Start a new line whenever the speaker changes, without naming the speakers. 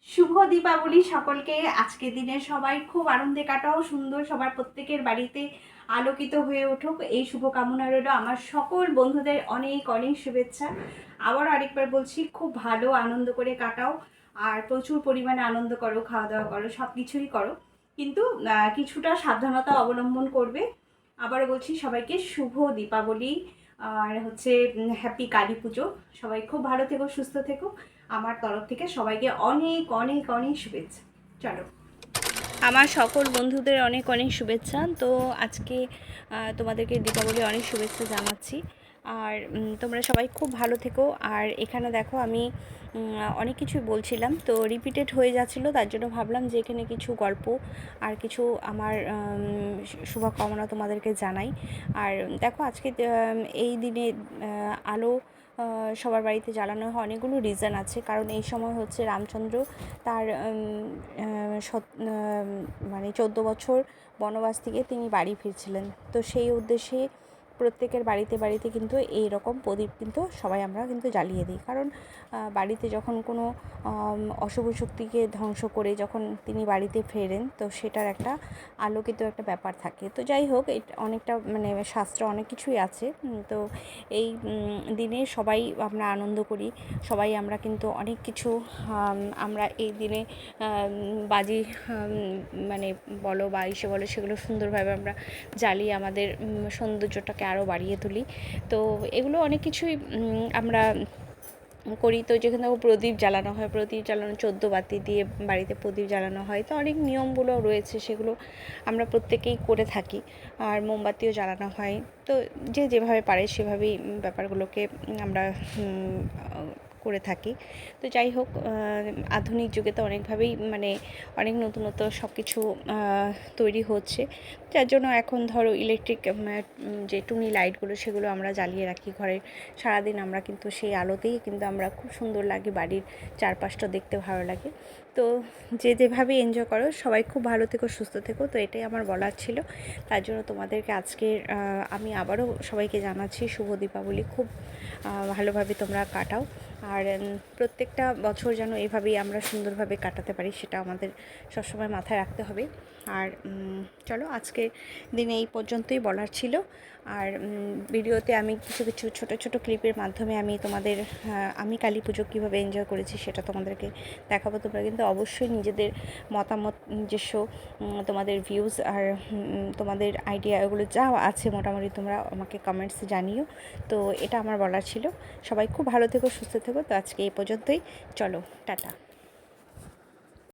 শুভ দীপাবলি সকলকে। আজকের দিনে সবাই খুব আনন্দে কাটাও, সুন্দর সবার প্রত্যেকের বাড়িতে আলোকিত হয়ে উঠুক এই শুভকামনা রইল। আমার সকল বন্ধুদের অনেক অনেক শুভেচ্ছা। আবার আরেকবার বলছি, খুব ভালো আনন্দ করে কাটাও আর প্রচুর পরিমাণে আনন্দ করো, খাওয়া দাওয়া করো, সব কিছুই করো, কিন্তু কিছুটা সাবধানতা অবলম্বন করবে। আবারও বলছি সবাইকে শুভ দীপাবলি আর হচ্ছে হ্যাপি কালী পুজো। সবাই খুব ভালো থেকো, সুস্থ থেকো। আমার তরফ থেকে সবাইকে অনেক অনেক অনেক শুভেচ্ছা। চলো, আমার সকল বন্ধুদের অনেক অনেক শুভেচ্ছা। তো আজকে তোমাদেরকে দীপাবলি অনেক শুভেচ্ছা জানাচ্ছি। আর তোমরা সবাই খুব ভালো থেকো। আর এখানে দেখো আমি অনেক কিছুই বলছিলাম, তো রিপিটেড হয়ে যাচ্ছিলো, তার জন্য ভাবলাম যে এখানে কিছু গল্প আর কিছু আমার শুভকামনা তোমাদেরকে জানাই। আর দেখো আজকে এই দিনে আলো সবার বাড়িতে জ্বালানো হয়, অনেকগুলো রিজন আছে। কারণ এই সময় হচ্ছে রামচন্দ্র তার মানে 14 বছর বনবাস থেকে তিনি বাড়ি ফিরছিলেন। তো সেই উদ্দেশ্যে প্রত্যেকের বাড়িতে বাড়িতে কিন্তু এই রকম প্রদীপ কিন্তু সবাই আমরা কিন্তু জ্বালিয়ে দিই। কারণ বাড়িতে যখন কোনো অশুভ শক্তিকে ধ্বংস করে যখন তিনি বাড়িতে ফেরেন, তো সেটার একটা আলোকিত একটা ব্যাপার থাকে। তো যাই হোক, অনেকটা মানে শাস্ত্র অনেক কিছুই আছে। তো এই দিনে সবাই আমরা আনন্দ করি, সবাই আমরা কিন্তু অনেক কিছু আমরা এই দিনে বাজি মানে বলো বা ইসে বলো, সেগুলো সুন্দরভাবে আমরা জ্বালিয়ে আমাদের সৌন্দর্যটাকে আরও বাড়িয়ে তুলি। তো এগুলো অনেক কিছুই আমরা করি। তো যেখানে প্রদীপ জ্বালানো হয়, প্রদীপ জ্বালানো 14 বাতি দিয়ে বাড়িতে প্রদীপ জ্বালানো হয়। তো অনেক নিয়মগুলো রয়েছে, সেগুলো আমরা প্রত্যেকেই করে থাকি। আর মোমবাতিও জ্বালানো হয়। তো যে যেভাবে পারে সেভাবেই ব্যাপারগুলোকে আমরা করে থাকি। তো যাই হোক, আধুনিক যুগে তো অনেকভাবেই মানে অনেক নতুনত্ব সব কিছু তৈরি হচ্ছে, যার জন্য এখন ধরো ইলেকট্রিক যে টুনি লাইটগুলো সেগুলো আমরা জ্বালিয়ে রাখি ঘরে। সারাদিন আমরা কিন্তু সেই আলোতেই কিন্তু আমরা খুব সুন্দর লাগে, বাড়ির চারপাশটা দেখতে ভালো লাগে। তো যে যেভাবে এনজয় করো, সবাই খুব ভালো থেকো, সুস্থ থেকো। তো এটাই আমার বলার ছিল। তার জন্য তোমাদেরকে আজকে আমি আবারও সবাইকে জানাচ্ছি শুভ দীপাবলি। খুব ভালোভাবে তোমরা কাটাও। আর প্রত্যেকটা বছর যেন এভাবেই আমরা সুন্দরভাবে কাটাতে পারি, সেটা আমাদের সবসময় মাথায় রাখতে হবে। আর চলো, আজকে দিনে এই পর্যন্তই বলার ছিল। আর ভিডিওতে আমি কিছু কিছু ছোটো ছোটো ক্লিপের মাধ্যমে আমি তোমাদের আমি কালী পুজো কীভাবে এনজয় করেছি সেটা তোমাদেরকে দেখাবো। তোমরা কিন্তু অবশ্যই নিজেদের মতামত, নিজস্ব তোমাদের ভিউজ আর তোমাদের আইডিয়া, এগুলো যা আছে মোটামুটি তোমরা আমাকে কমেন্টসে জানিও। তো এটা আমার বলার ছিল। সবাই খুব ভালো থেকো, সুস্থ থেকো। তো আজকে এই পর্যন্তই। চলো, টাটা।